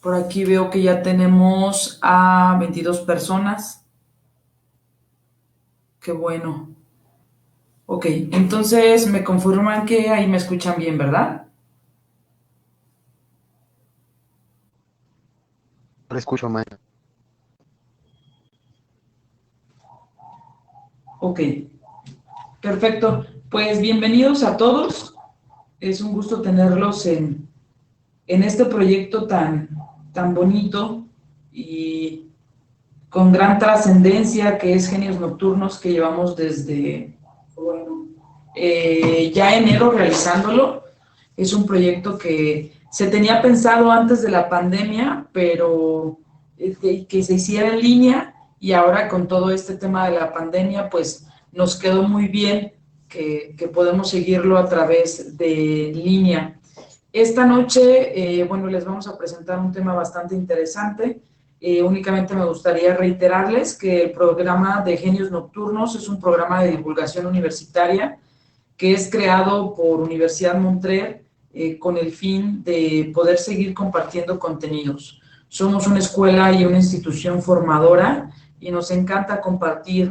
Por aquí veo que ya tenemos a 22 personas. Qué bueno. Ok, entonces me confirman que ahí me escuchan bien, ¿verdad? No le escucho, maestro. Ok, perfecto. Pues bienvenidos a todos. Es un gusto tenerlos en este proyecto tan bonito y con gran trascendencia que es Genios Nocturnos, que llevamos desde, bueno, ya enero realizándolo. Es un proyecto que se tenía pensado antes de la pandemia, pero que se hiciera en línea, y ahora con todo este tema de la pandemia, pues nos quedó muy bien que podemos seguirlo a través de línea. Esta noche, bueno, les vamos a presentar un tema bastante interesante. Únicamente me gustaría reiterarles que el programa de Genios Nocturnos es un programa de divulgación universitaria que es creado por Universidad Montreal con el fin de poder seguir compartiendo contenidos. Somos una escuela y una institución formadora y nos encanta compartir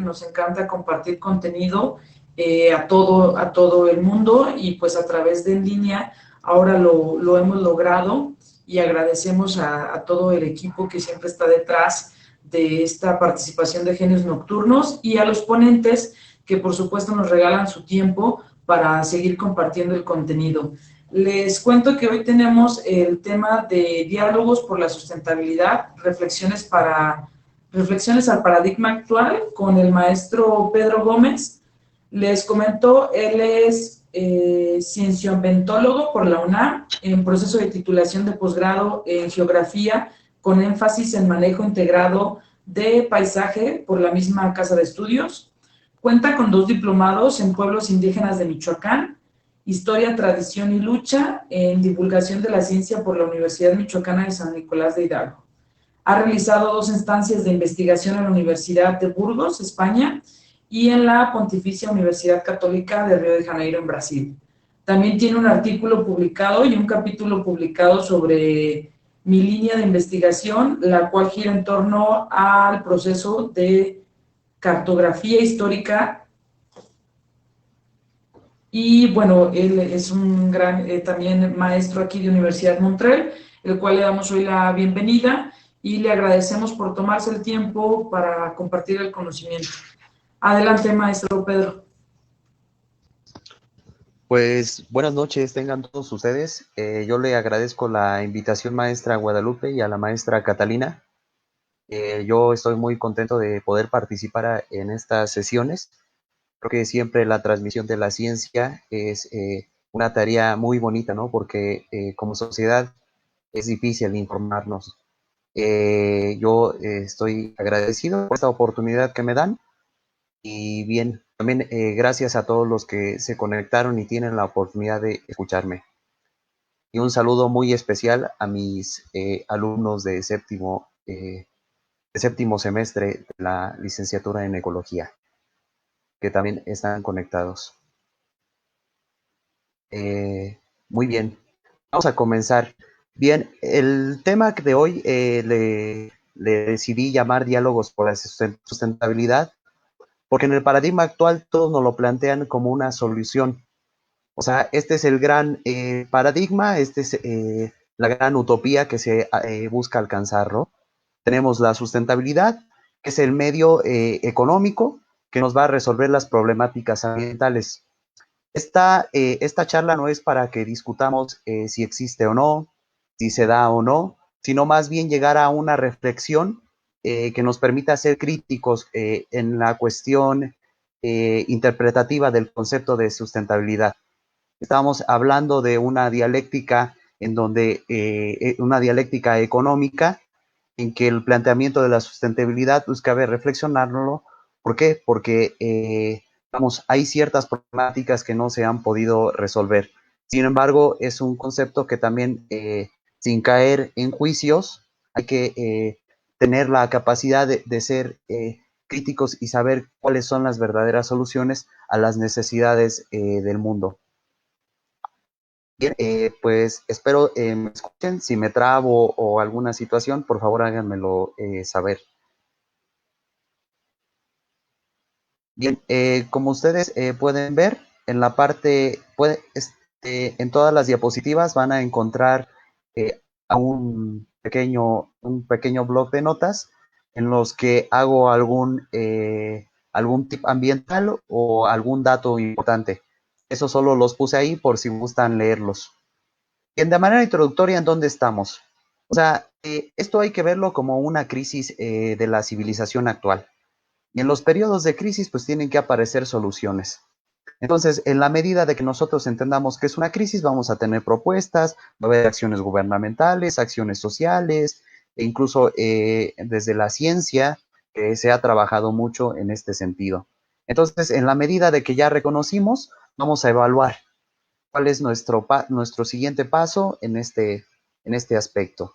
contenido a todo el mundo, y pues a través de en línea ahora lo hemos logrado, y agradecemos a todo el equipo que siempre está detrás de esta participación de Genios Nocturnos, y a los ponentes que por supuesto nos regalan su tiempo para seguir compartiendo el contenido. Les cuento que hoy tenemos el tema de diálogos por la sustentabilidad, reflexiones al paradigma actual, con el maestro Pedro Gómez. Les comento, él es cienciólogo por la UNAM, en proceso de titulación de posgrado en geografía, con énfasis en manejo integrado de paisaje por la misma casa de estudios. Cuenta con 2 diplomados en pueblos indígenas de Michoacán, Historia, Tradición y Lucha en Divulgación de la Ciencia por la Universidad Michoacana de San Nicolás de Hidalgo. Ha realizado 2 estancias de investigación en la Universidad de Burgos, España, y en la Pontificia Universidad Católica de Río de Janeiro, en Brasil. También tiene un artículo publicado y un capítulo publicado sobre mi línea de investigación, la cual gira en torno al proceso de cartografía histórica. Y bueno, él es un gran también maestro aquí de Universidad Montreal, el cual le damos hoy la bienvenida y le agradecemos por tomarse el tiempo para compartir el conocimiento. Adelante, maestro Pedro. Pues buenas noches, tengan todos ustedes. Yo le agradezco la invitación, maestra Guadalupe, y a la maestra Catalina. Yo estoy muy contento de poder participar en estas sesiones. Creo que siempre la transmisión de la ciencia es una tarea muy bonita, ¿no? Porque como sociedad es difícil informarnos. Yo estoy agradecido por esta oportunidad que me dan. Y bien, también gracias a todos los que se conectaron y tienen la oportunidad de escucharme. Y un saludo muy especial a mis alumnos de séptimo semestre de la licenciatura en ecología, que también están conectados. Muy bien, vamos a comenzar. Bien, el tema de hoy le decidí llamar diálogos por la sustentabilidad, porque en el paradigma actual todos nos lo plantean como una solución. O sea, este es el gran paradigma, este es la gran utopía que se busca alcanzar, ¿no? Tenemos la sustentabilidad, que es el medio económico que nos va a resolver las problemáticas ambientales. Esta charla no es para que discutamos si existe o no, si se da o no, sino más bien llegar a una reflexión que nos permita ser críticos en la cuestión interpretativa del concepto de sustentabilidad. Estamos hablando de una dialéctica en donde una dialéctica económica en que el planteamiento de la sustentabilidad pues cabe reflexionarlo. ¿Por qué? Porque vamos, hay ciertas problemáticas que no se han podido resolver. Sin embargo, es un concepto que también, sin caer en juicios, hay que tener la capacidad de ser críticos y saber cuáles son las verdaderas soluciones a las necesidades del mundo. Bien, pues espero me escuchen. Si me trabo o alguna situación, por favor háganmelo saber. Bien, como ustedes pueden ver, en la parte, en todas las diapositivas van a encontrar a un pequeño blog de notas en los que hago algún tip ambiental o algún dato importante. Eso solo los puse ahí por si gustan leerlos. Bien, de manera introductoria, ¿en dónde estamos? O sea, esto hay que verlo como una crisis de la civilización actual. Y en los periodos de crisis, pues tienen que aparecer soluciones. Entonces, en la medida de que nosotros entendamos que es una crisis, vamos a tener propuestas, va a haber acciones gubernamentales, acciones sociales, e incluso desde la ciencia se ha trabajado mucho en este sentido. Entonces, en la medida de que ya reconocimos, vamos a evaluar cuál es nuestro siguiente paso en este aspecto.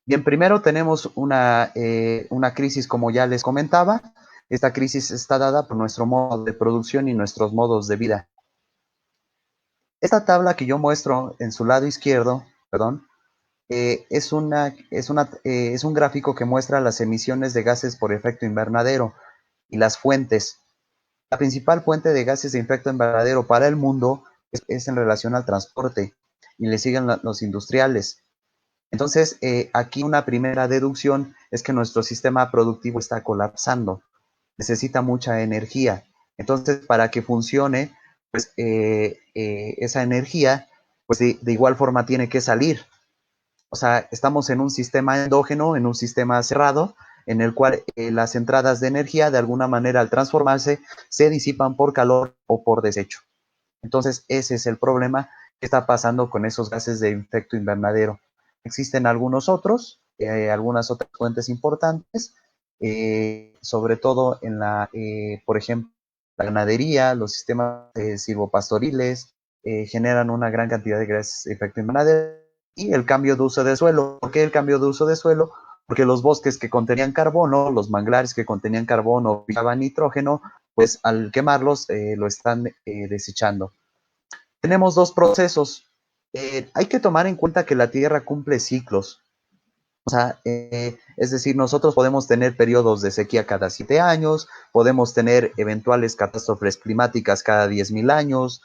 Bien, primero tenemos una crisis, como ya les comentaba. Esta crisis está dada por nuestro modo de producción y nuestros modos de vida. Esta tabla que yo muestro en su lado izquierdo, perdón, es un gráfico que muestra las emisiones de gases por efecto invernadero y las fuentes. La principal fuente de gases de efecto invernadero para el mundo es en relación al transporte y le siguen los industriales. Entonces, aquí una primera deducción es que nuestro sistema productivo está colapsando, necesita mucha energía. Entonces, para que funcione, pues esa energía, pues de igual forma tiene que salir. O sea, estamos en un sistema endógeno, en un sistema cerrado, en el cual las entradas de energía, de alguna manera, al transformarse, se disipan por calor o por desecho. Entonces, ese es el problema que está pasando con esos gases de efecto invernadero. Existen algunas otras fuentes importantes, sobre todo por ejemplo, la ganadería, los sistemas silvopastoriles, generan una gran cantidad de gases de efecto invernadero y el cambio de uso de suelo. ¿Por qué el cambio de uso de suelo? Porque los bosques que contenían carbono, los manglares que contenían carbono, fijaban nitrógeno, pues al quemarlos lo están desechando. Tenemos dos procesos. Hay que tomar en cuenta que la Tierra cumple ciclos. O sea, es decir, nosotros podemos tener periodos de sequía cada 7 años, podemos tener eventuales catástrofes climáticas cada 10.000 años,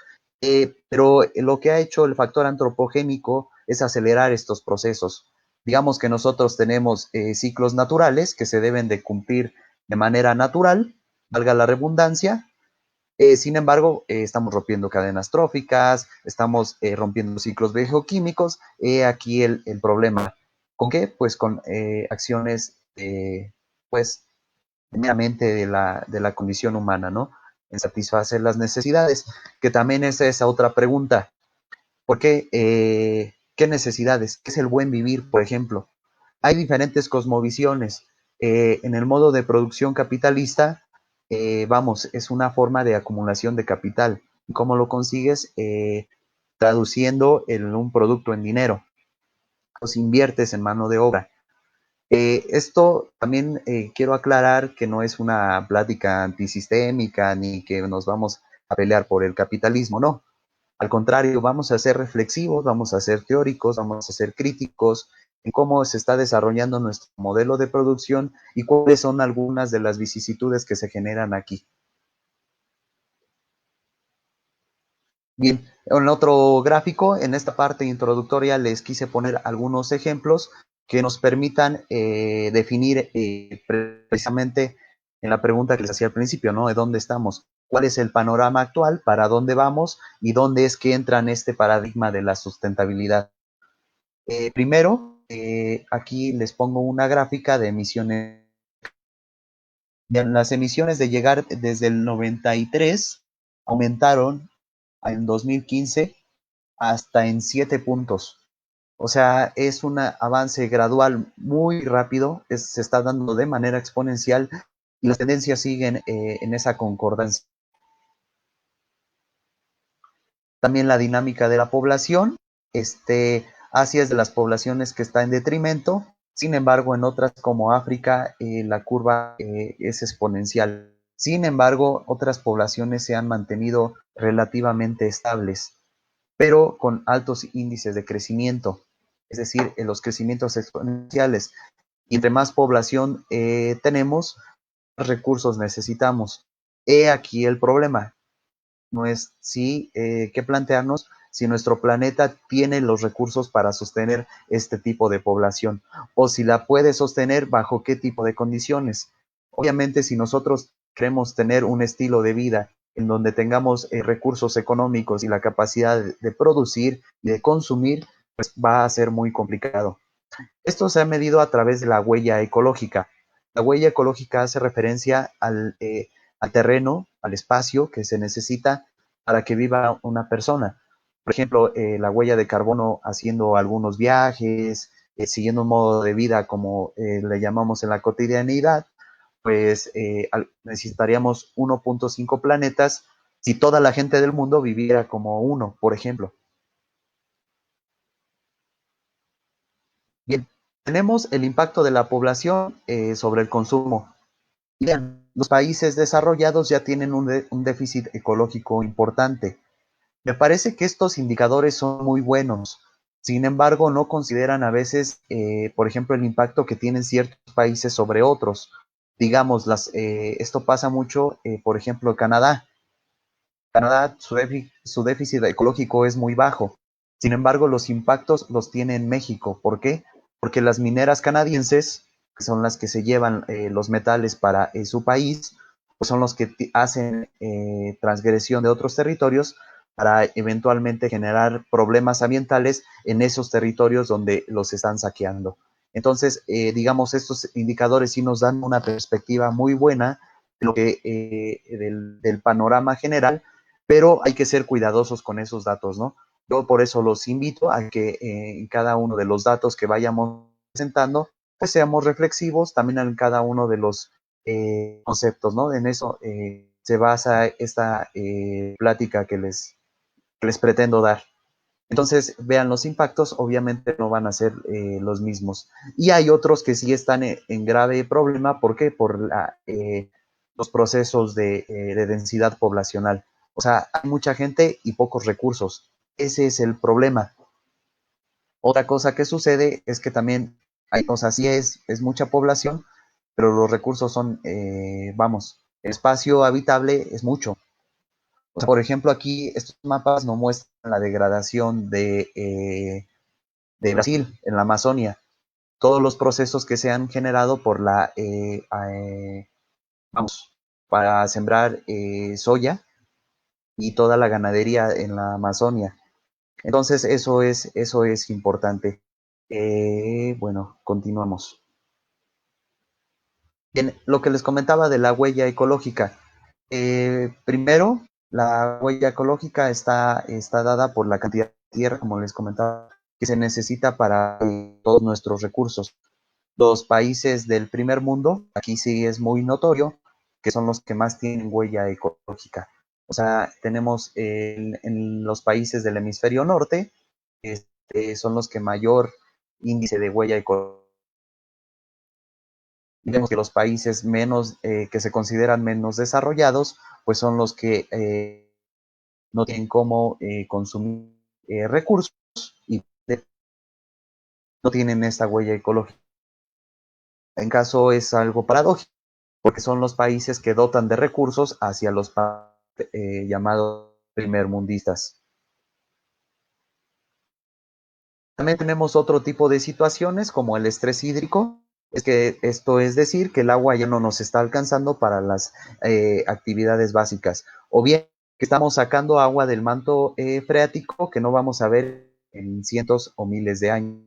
pero lo que ha hecho el factor antropogénico es acelerar estos procesos. Digamos que nosotros tenemos ciclos naturales que se deben de cumplir de manera natural, valga la redundancia. Sin embargo, estamos rompiendo cadenas tróficas, estamos rompiendo ciclos bioquímicos. Aquí el problema. ¿Con qué? Pues con acciones, pues, meramente de la condición humana, ¿no? En satisfacer las necesidades, que también es esa otra pregunta. ¿Por qué? ¿Qué necesidades? ¿Qué es el buen vivir, por ejemplo? Hay diferentes cosmovisiones. En el modo de producción capitalista, vamos, es una forma de acumulación de capital. ¿Cómo lo consigues? Traduciendo un producto en dinero. Los inviertes en mano de obra. Esto también quiero aclarar que no es una plática antisistémica ni que nos vamos a pelear por el capitalismo, no. Al contrario, vamos a ser reflexivos, vamos a ser teóricos, vamos a ser críticos en cómo se está desarrollando nuestro modelo de producción y cuáles son algunas de las vicisitudes que se generan aquí. Bien, en otro gráfico, en esta parte introductoria les quise poner algunos ejemplos que nos permitan definir precisamente en la pregunta que les hacía al principio, ¿no? ¿De dónde estamos? ¿Cuál es el panorama actual? ¿Para dónde vamos? ¿Y dónde es que entra en este paradigma de la sustentabilidad? Primero, aquí les pongo una gráfica de emisiones. Las emisiones de llegar desde el 93 aumentaron en 2015 hasta en 7 puntos. O sea, es un avance gradual muy rápido, se está dando de manera exponencial y las tendencias siguen en esa concordancia. También la dinámica de la población. Asia es de las poblaciones que está en detrimento, sin embargo, en otras como África, la curva es exponencial. Sin embargo, otras poblaciones se han mantenido relativamente estables. pero con altos índices de crecimiento, es decir, en los crecimientos exponenciales. Y entre más población tenemos, más recursos necesitamos. He aquí el problema. No es sí que plantearnos si nuestro planeta tiene los recursos para sostener este tipo de población o si la puede sostener bajo qué tipo de condiciones. Obviamente, si nosotros queremos tener un estilo de vida en donde tengamos recursos económicos y la capacidad de producir y de consumir, pues va a ser muy complicado. Esto se ha medido a través de la huella ecológica. La huella ecológica hace referencia al terreno, al espacio que se necesita para que viva una persona. Por ejemplo, la huella de carbono haciendo algunos viajes, siguiendo un modo de vida como le llamamos en la cotidianidad, pues necesitaríamos 1.5 planetas si toda la gente del mundo viviera como uno, por ejemplo. Bien, tenemos el impacto de la población sobre el consumo. Bien, los países desarrollados ya tienen un déficit ecológico importante. Me parece que estos indicadores son muy buenos. Sin embargo, no consideran a veces, por ejemplo, el impacto que tienen ciertos países sobre otros. Digamos, esto pasa mucho, por ejemplo, en Canadá. Canadá, su déficit ecológico es muy bajo. Sin embargo, los impactos los tiene en México. ¿Por qué? Porque las mineras canadienses, que son las que se llevan los metales para su país, pues son los que hacen transgresión de otros territorios para eventualmente generar problemas ambientales en esos territorios donde los están saqueando. Entonces, digamos, estos indicadores sí nos dan una perspectiva muy buena de lo que, del panorama general, pero hay que ser cuidadosos con esos datos, ¿no? Yo por eso los invito a que en cada uno de los datos que vayamos presentando, pues seamos reflexivos también en cada uno de los conceptos, ¿no? En eso se basa esta plática que les pretendo dar. Entonces, vean, los impactos obviamente no van a ser los mismos. Y hay otros que sí están en grave problema. ¿Por qué? Por los procesos de densidad poblacional. O sea, hay mucha gente y pocos recursos. Ese es el problema. Otra cosa que sucede es que también hay, o sea, sí es mucha población, pero los recursos son, vamos, el espacio habitable es mucho. O sea, por ejemplo, aquí estos mapas no muestran la degradación de Brasil, en la Amazonia. Todos los procesos que se han generado por vamos, para sembrar soya y toda la ganadería en la Amazonia. Entonces, eso es importante. Bueno, continuamos. Bien, lo que les comentaba de la huella ecológica. Primero, la huella ecológica está dada por la cantidad de tierra, como les comentaba, que se necesita para todos nuestros recursos. Los países del primer mundo, aquí sí es muy notorio, que son los que más tienen huella ecológica. O sea, tenemos en los países del hemisferio norte, son los que mayor índice de huella ecológica. Vemos que los países menos, que se consideran menos desarrollados, pues son los que no tienen cómo consumir recursos y no tienen esta huella ecológica. En caso es algo paradójico, porque son los países que dotan de recursos hacia los llamados primermundistas. También tenemos otro tipo de situaciones como el estrés hídrico. Es que esto es decir que el agua ya no nos está alcanzando para las actividades básicas. O bien que estamos sacando agua del manto freático que no vamos a ver en cientos o miles de años.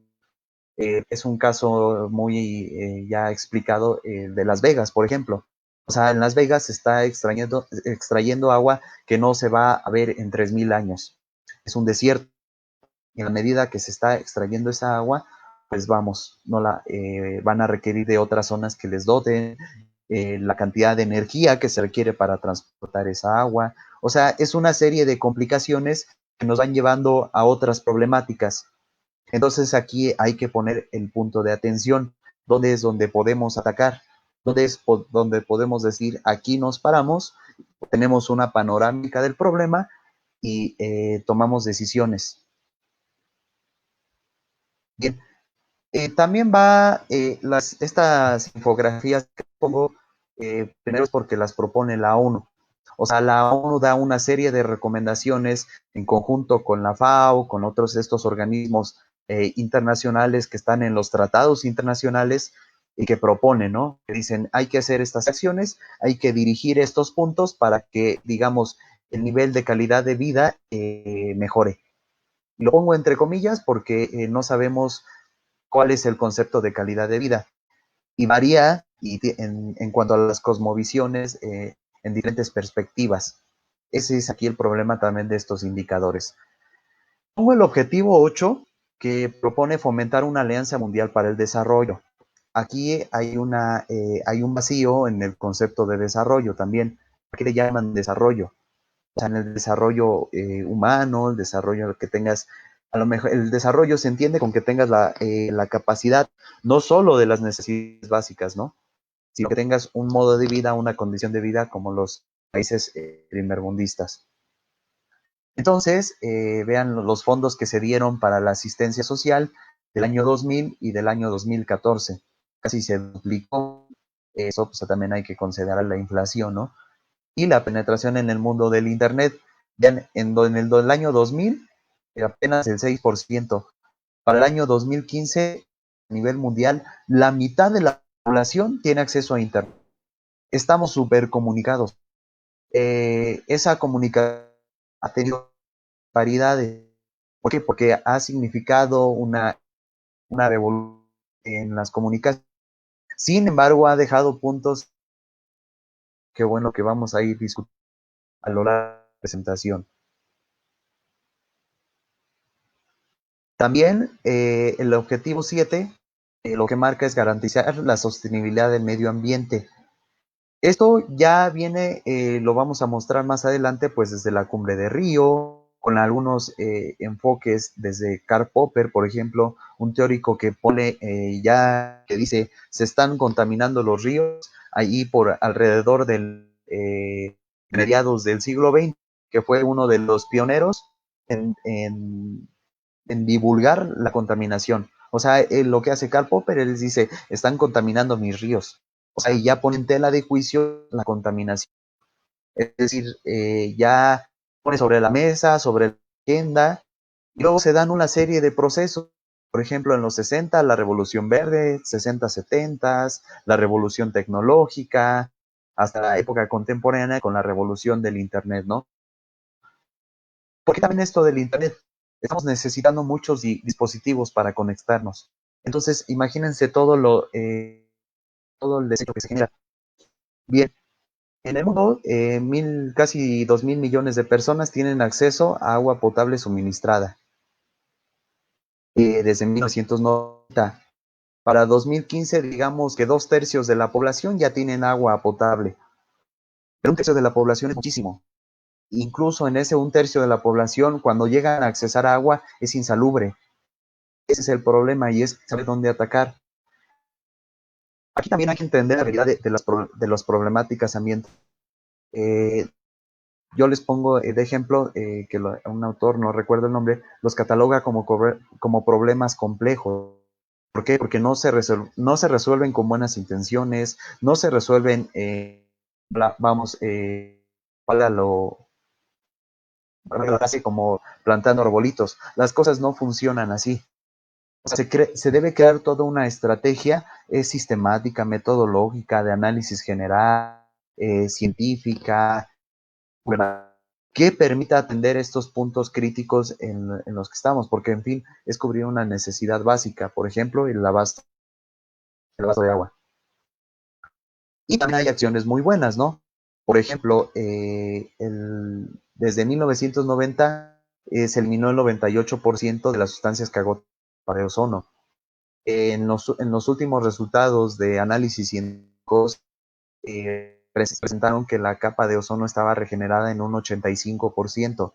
Es un caso muy ya explicado de Las Vegas, por ejemplo. O sea, en Las Vegas se está extrayendo agua que no se va a ver en 3000 años. Es un desierto. Y a la medida que se está extrayendo esa agua, pues vamos, no la van a requerir de otras zonas que les doten, la cantidad de energía que se requiere para transportar esa agua. O sea, es una serie de complicaciones que nos van llevando a otras problemáticas. Entonces aquí hay que poner el punto de atención, dónde es donde podemos atacar, dónde es donde podemos decir aquí nos paramos, tenemos una panorámica del problema y tomamos decisiones. Bien, también va estas infografías que pongo, primero es porque las propone la ONU. O sea, la ONU da una serie de recomendaciones en conjunto con la FAO, con otros de estos organismos internacionales que están en los tratados internacionales y que proponen, ¿no? Que dicen, hay que hacer estas acciones, hay que dirigir estos puntos para que, digamos, el nivel de calidad de vida mejore. Lo pongo entre comillas porque no sabemos cuál es el concepto de calidad de vida y varía en cuanto a las cosmovisiones en diferentes perspectivas. Ese es aquí el problema también de estos indicadores. Pongo el objetivo 8 que propone fomentar una alianza mundial para el desarrollo. Aquí hay un vacío en el concepto de desarrollo también. ¿Qué le llaman desarrollo? O sea, en el desarrollo humano, el desarrollo que tengas, a lo mejor el desarrollo se entiende con que tengas la capacidad no solo de las necesidades básicas, ¿no? Sino que tengas un modo de vida, una condición de vida como los países primermundistas. Entonces, vean los fondos que se dieron para la asistencia social del año 2000 y del año 2014. Casi se duplicó. Eso pues también hay que considerar la inflación, ¿no? Y la penetración en el mundo del Internet. Vean, el año 2000 apenas el 6%. Para el año 2015, a nivel mundial, la mitad de la población tiene acceso a Internet. Estamos súper comunicados. Esa comunicación ha tenido paridades. ¿Por qué? Porque ha significado una revolución en las comunicaciones. Sin embargo, ha dejado puntos que bueno que vamos a ir discutiendo a lo largo de la presentación. También el objetivo 7 lo que marca es garantizar la sostenibilidad del medio ambiente. Esto ya viene, lo vamos a mostrar más adelante, pues desde la Cumbre de Río, con algunos enfoques desde Karl Popper, por ejemplo, un teórico que pone que dice, se están contaminando los ríos allí por alrededor del mediados del siglo XX, que fue uno de los pioneros en divulgar la contaminación. O sea, lo que hace Karl Popper, él dice, están contaminando mis ríos. O sea, y ya ponen tela de juicio la contaminación. Es decir, ya pone sobre la mesa, sobre la agenda, y luego se dan una serie de procesos. Por ejemplo, en los 60, la Revolución Verde, 60, 70, la Revolución Tecnológica, hasta la época contemporánea con la revolución del Internet, ¿no? ¿Por qué también esto del Internet? Estamos necesitando muchos dispositivos para conectarnos. Entonces, imagínense todo el desecho que se genera. Bien, en el mundo, casi 2.000 millones de personas tienen acceso a agua potable suministrada. Desde 1990. Para 2015, digamos que 2/3 de la población ya tienen agua potable. Pero 1/3 de la población es muchísimo. Incluso en ese 1/3 de la población, cuando llegan a accesar a agua, es insalubre. Ese es el problema y es saber dónde atacar. Aquí también hay que entender la realidad de las problemáticas ambientales. Eh, yo les pongo de ejemplo un autor, no recuerdo el nombre, los cataloga como problemas complejos. ¿Por qué? Porque no se resuelven con buenas intenciones, no se resuelven, vamos, para casi como plantando arbolitos. Las cosas no funcionan así. O sea, se debe crear toda una estrategia sistemática, metodológica, de análisis general, científica, que permita atender estos puntos críticos en los que estamos, porque en fin, es cubrir una necesidad básica, por ejemplo, el abasto de agua. Y también hay acciones muy buenas, ¿no? Por ejemplo, desde 1990 se eliminó el 98% de las sustancias que agotan para el ozono. En los últimos resultados de análisis científicos presentaron que la capa de ozono estaba regenerada en un 85%.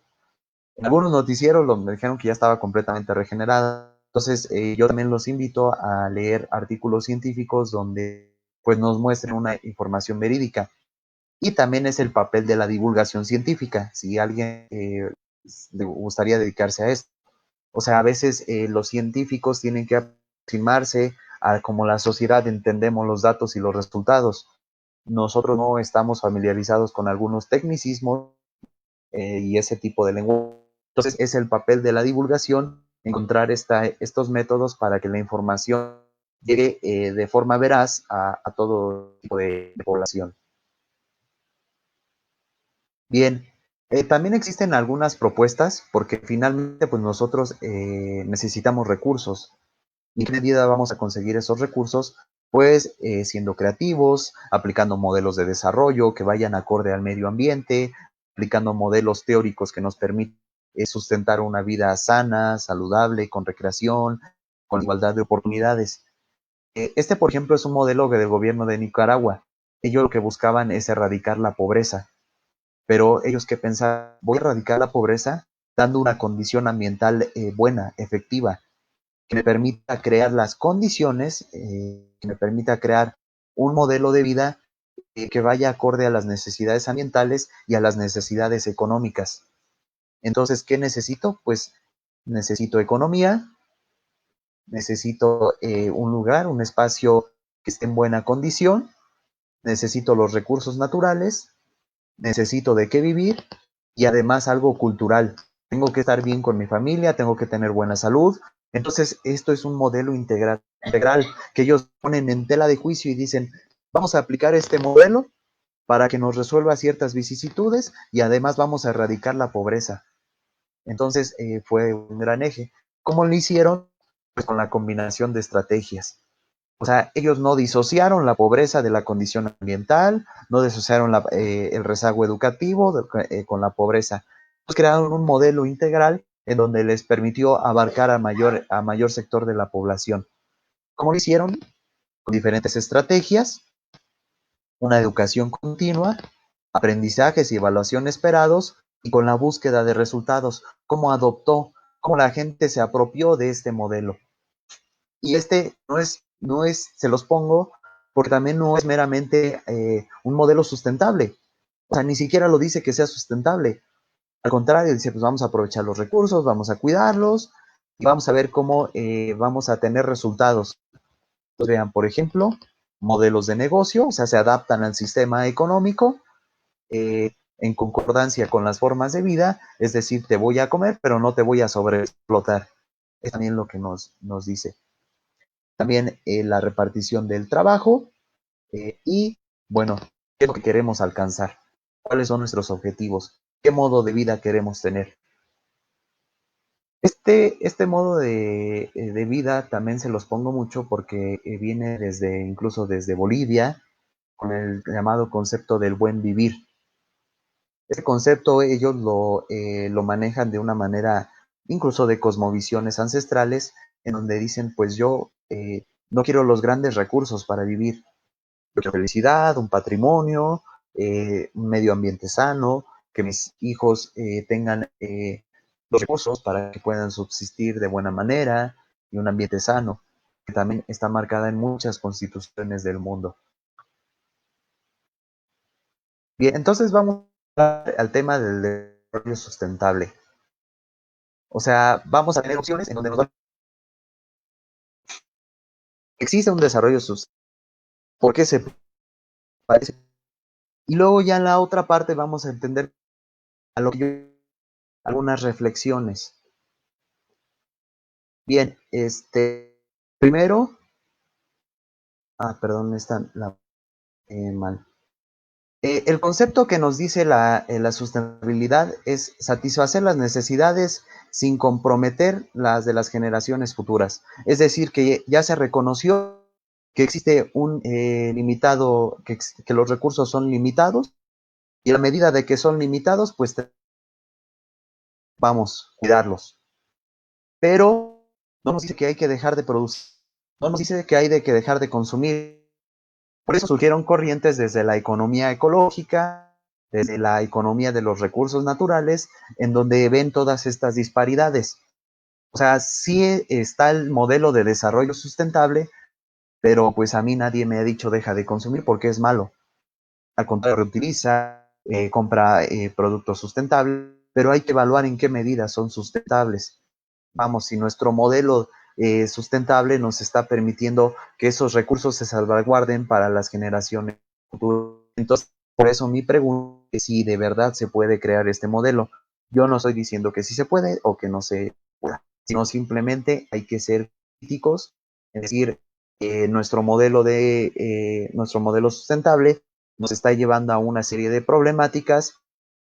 En algunos noticieros me dijeron que ya estaba completamente regenerada. Entonces, yo también los invito a leer artículos científicos donde pues nos muestren una información verídica. Y también es el papel de la divulgación científica. Si alguien le gustaría dedicarse a esto. O sea, a veces los científicos tienen que aproximarse a cómo la sociedad entendemos los datos y los resultados. Nosotros no estamos familiarizados con algunos tecnicismos y ese tipo de lenguaje. Entonces, es el papel de la divulgación encontrar estos métodos para que la información llegue de forma veraz a todo tipo de población. Bien, también existen algunas propuestas porque finalmente pues nosotros necesitamos recursos. ¿Y en qué medida vamos a conseguir esos recursos? Pues siendo creativos, aplicando modelos de desarrollo que vayan acorde al medio ambiente, aplicando modelos teóricos que nos permitan sustentar una vida sana, saludable, con recreación, con igualdad de oportunidades. Este, por ejemplo, es un modelo del gobierno de Nicaragua. Ellos lo que buscaban es erradicar la pobreza, pero ellos que pensaban, voy a erradicar la pobreza dando una condición ambiental buena, efectiva, que me permita crear las condiciones, que me permita crear un modelo de vida que vaya acorde a las necesidades ambientales y a las necesidades económicas. Entonces, ¿qué necesito? Pues necesito economía, necesito un lugar, un espacio que esté en buena condición, necesito los recursos naturales, necesito de qué vivir y además algo cultural. Tengo que estar bien con mi familia, tengo que tener buena salud. Entonces, esto es un modelo integral que ellos ponen en tela de juicio y dicen, vamos a aplicar este modelo para que nos resuelva ciertas vicisitudes y además vamos a erradicar la pobreza. Entonces, fue un gran eje. ¿Cómo lo hicieron? Pues con la combinación de estrategias. O sea, ellos no disociaron la pobreza de la condición ambiental, no disociaron el rezago educativo con la pobreza. Pues crearon un modelo integral en donde les permitió abarcar a mayor sector de la población. ¿Cómo lo hicieron? Con diferentes estrategias, una educación continua, aprendizajes y evaluación esperados, y con la búsqueda de resultados, cómo la gente se apropió de este modelo. Y este no es, se los pongo, porque también no es meramente un modelo sustentable. O sea, ni siquiera lo dice que sea sustentable. Al contrario, dice, pues vamos a aprovechar los recursos, vamos a cuidarlos y vamos a ver cómo vamos a tener resultados. Entonces, vean, por ejemplo, modelos de negocio, o sea, se adaptan al sistema económico en concordancia con las formas de vida, es decir, te voy a comer, pero no te voy a sobreexplotar. Es también lo que nos dice. También la repartición del trabajo y, bueno, qué es lo que queremos alcanzar, cuáles son nuestros objetivos, qué modo de vida queremos tener. Este modo de vida también se los pongo mucho porque viene incluso desde Bolivia, con el llamado concepto del buen vivir. Este concepto ellos lo manejan de una manera, incluso de cosmovisiones ancestrales, en donde dicen, pues yo no quiero los grandes recursos para vivir, yo quiero felicidad, un patrimonio, un medio ambiente sano, que mis hijos tengan los recursos para que puedan subsistir de buena manera y un ambiente sano, que también está marcada en muchas constituciones del mundo. Bien, entonces vamos al tema del desarrollo sustentable. O sea, vamos a tener opciones en donde existe un desarrollo sustentable. ¿Por qué se parece? Y luego ya en la otra parte vamos a entender a lo que yo algunas reflexiones. Bien, primero, perdón, mal. El concepto que nos dice la sustentabilidad es satisfacer las necesidades sin comprometer las de las generaciones futuras. Es decir, que ya se reconoció que existe un limitado, que los recursos son limitados y a la medida de que son limitados, pues vamos a cuidarlos. Pero no nos dice que hay que dejar de producir, no nos dice que hay que dejar de consumir. Por eso surgieron corrientes desde la economía ecológica, desde la economía de los recursos naturales, en donde ven todas estas disparidades. O sea, sí está el modelo de desarrollo sustentable, pero pues a mí nadie me ha dicho deja de consumir porque es malo. Al contrario, reutiliza, compra productos sustentables pero hay que evaluar en qué medida son sustentables. Vamos, si nuestro modelo sustentable nos está permitiendo que esos recursos se salvaguarden para las generaciones futuras. Entonces, por eso mi pregunta es si de verdad se puede crear este modelo. Yo no estoy diciendo que sí se puede o que no se pueda, sino simplemente hay que ser críticos, es decir, nuestro modelo sustentable nos está llevando a una serie de problemáticas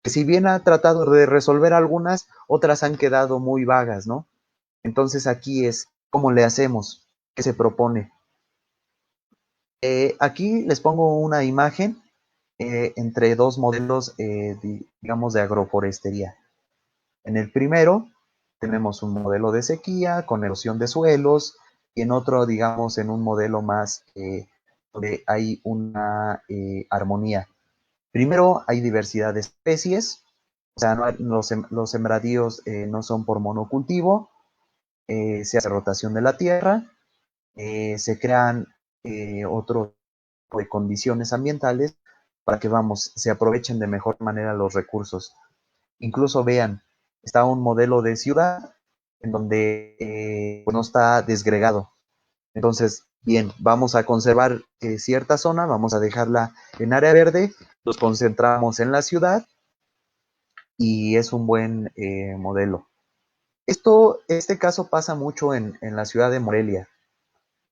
que si bien ha tratado de resolver algunas, otras han quedado muy vagas, ¿no? Entonces aquí es, ¿cómo le hacemos? ¿Qué se propone? Aquí les pongo una imagen entre dos modelos, digamos, de agroforestería. En el primero tenemos un modelo de sequía con erosión de suelos y en otro, digamos, en un modelo más donde hay una armonía. Primero hay diversidad de especies, o sea, los sembradíos no son por monocultivo, se hace rotación de la tierra, se crean otro tipo de condiciones ambientales para que, vamos, se aprovechen de mejor manera los recursos. Incluso vean, está un modelo de ciudad en donde pues no está desgregado. Entonces, bien, vamos a conservar cierta zona, vamos a dejarla en área verde, nos concentramos en la ciudad y es un buen modelo. Este caso pasa mucho en la ciudad de Morelia.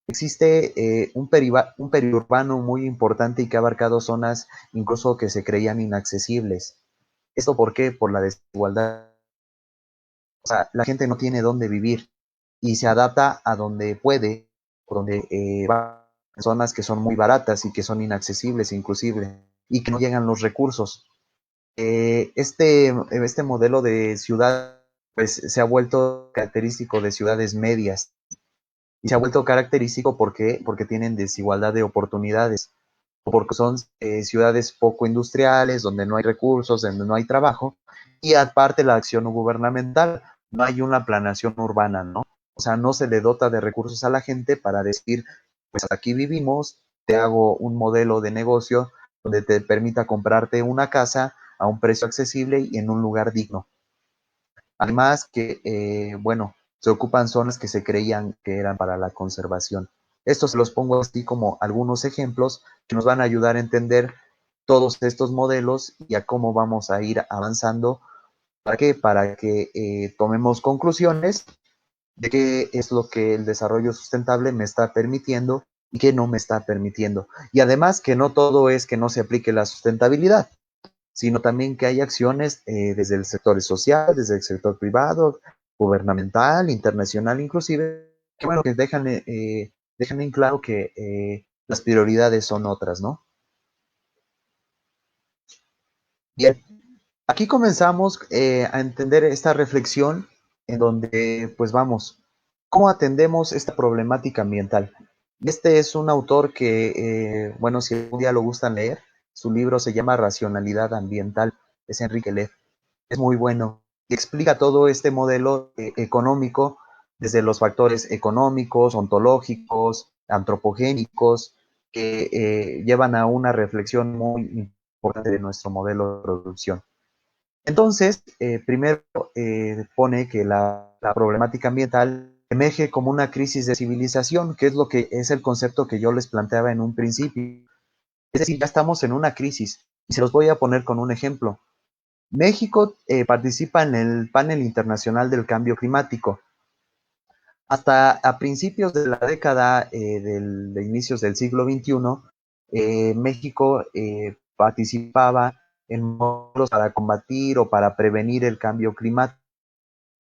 Existe un periurbano muy importante y que ha abarcado zonas incluso que se creían inaccesibles. ¿Esto por qué? Por la desigualdad. O sea, la gente no tiene dónde vivir y se adapta a donde puede, o donde va a zonas que son muy baratas y que son inaccesibles inclusive y que no llegan los recursos. Este modelo de ciudad pues se ha vuelto característico de ciudades medias y se ha vuelto característico porque tienen desigualdad de oportunidades, o porque son ciudades poco industriales, donde no hay recursos, donde no hay trabajo, y aparte la acción gubernamental, no hay una planeación urbana, ¿no? O sea, no se le dota de recursos a la gente para decir, pues aquí vivimos, te hago un modelo de negocio donde te permita comprarte una casa a un precio accesible y en un lugar digno. Además que, bueno, se ocupan zonas que se creían que eran para la conservación. Estos se los pongo así como algunos ejemplos que nos van a ayudar a entender todos estos modelos y a cómo vamos a ir avanzando. ¿Para qué? Para que tomemos conclusiones de qué es lo que el desarrollo sustentable me está permitiendo y qué no me está permitiendo. Y además que no todo es que no se aplique la sustentabilidad, sino también que hay acciones desde el sector social, desde el sector privado, gubernamental, internacional inclusive, que bueno, que dejan en claro que las prioridades son otras, ¿no? Bien, aquí comenzamos a entender esta reflexión en donde, pues vamos, ¿cómo atendemos esta problemática ambiental? Este es un autor que, bueno, si algún día lo gustan leer, su libro se llama Racionalidad Ambiental, es Enrique Leff. Es muy bueno y explica todo este modelo económico desde los factores económicos, ontológicos, antropogénicos, que llevan a una reflexión muy importante de nuestro modelo de producción. Entonces, primero pone que la problemática ambiental emerge como una crisis de civilización, que es lo que es el concepto que yo les planteaba en un principio. Es decir, ya estamos en una crisis. Y se los voy a poner con un ejemplo. México participa en el Panel Internacional del Cambio Climático. Hasta a principios de la década de inicios del siglo XXI, México participaba en módulos para combatir o para prevenir el cambio climático.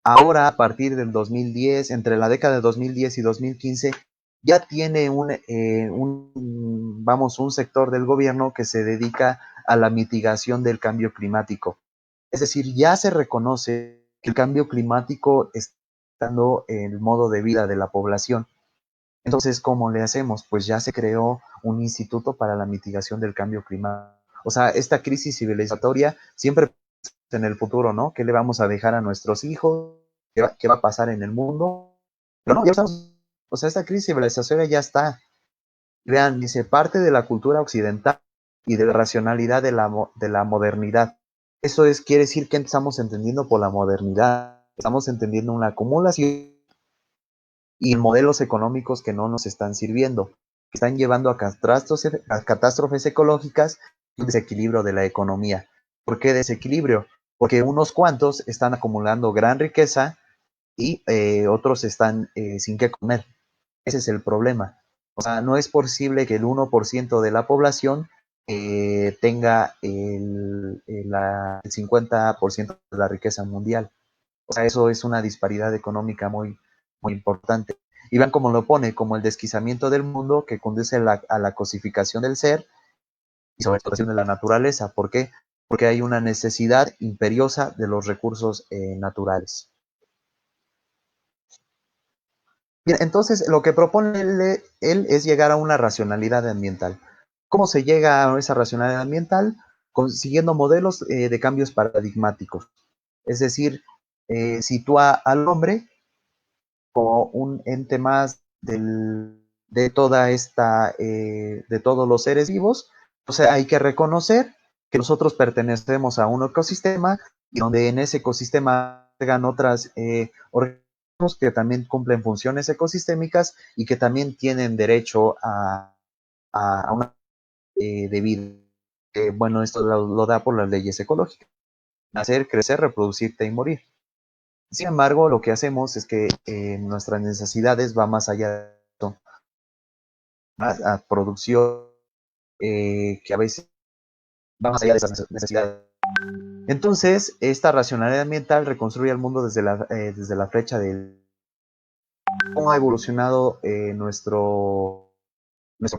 Ahora, a partir del 2010, entre la década de 2010 y 2015, ya tiene un sector del gobierno que se dedica a la mitigación del cambio climático. Es decir, ya se reconoce que el cambio climático está afectando el modo de vida de la población. Entonces, ¿cómo le hacemos? Pues ya se creó un instituto para la mitigación del cambio climático. O sea, esta crisis civilizatoria siempre en el futuro, ¿no? ¿Qué le vamos a dejar a nuestros hijos? ¿Qué va a pasar en el mundo? Pero no, ya estamos, o sea, esta crisis civilizatoria ya está. Vean, dice, parte de la cultura occidental y de la racionalidad de la modernidad. Eso quiere decir que estamos entendiendo por la modernidad, estamos entendiendo una acumulación y modelos económicos que no nos están sirviendo, que están llevando a catástrofes ecológicas y un desequilibrio de la economía. ¿Por qué desequilibrio? Porque unos cuantos están acumulando gran riqueza y otros están sin qué comer. Ese es el problema. O sea, no es posible que el 1% de la población tenga el 50% de la riqueza mundial. O sea, eso es una disparidad económica muy, muy importante. Y vean cómo lo pone, como el desquiciamiento del mundo que conduce a la cosificación del ser y sobreexplotación de la naturaleza. ¿Por qué? Porque hay una necesidad imperiosa de los recursos naturales. Bien, entonces lo que propone él es llegar a una racionalidad ambiental. ¿Cómo se llega a esa racionalidad ambiental? Consiguiendo modelos de cambios paradigmáticos. Es decir, sitúa al hombre como un ente más de toda de todos los seres vivos. O sea, hay que reconocer que nosotros pertenecemos a un ecosistema y donde en ese ecosistema llegan otras organismos que también cumplen funciones ecosistémicas y que también tienen derecho a una de vida. Bueno, esto lo da por las leyes ecológicas. Nacer, crecer, reproducirte y morir. Sin embargo, lo que hacemos es que nuestras necesidades van más allá de esto, a producción que a veces va más allá de esas necesidades. Entonces, esta racionalidad ambiental reconstruye el mundo desde la flecha de cómo ha evolucionado nuestro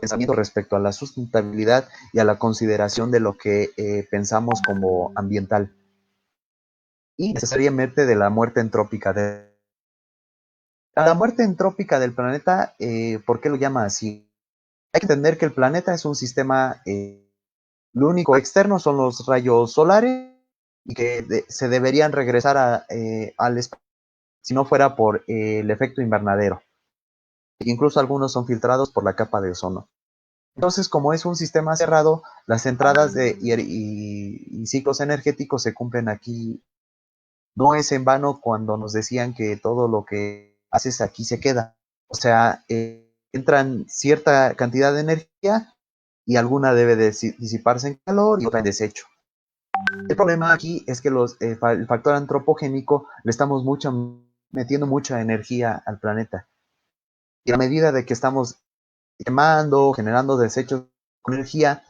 pensamiento respecto a la sustentabilidad y a la consideración de lo que pensamos como ambiental. Y necesariamente de la muerte entrópica a la muerte entrópica del planeta. ¿Por qué lo llama así? Hay que entender que el planeta es un sistema, lo único externo son los rayos solares y que se deberían regresar al espacio si no fuera por el efecto invernadero. Incluso algunos son filtrados por la capa de ozono. Entonces, como es un sistema cerrado, las entradas y ciclos energéticos se cumplen aquí. No es en vano cuando nos decían que todo lo que haces aquí se queda. O sea, entran cierta cantidad de energía y alguna debe de disiparse en calor y otra en desecho. El problema aquí es que el factor antropogénico le estamos metiendo mucha energía al planeta. Y a medida de que estamos quemando, generando desechos con energía,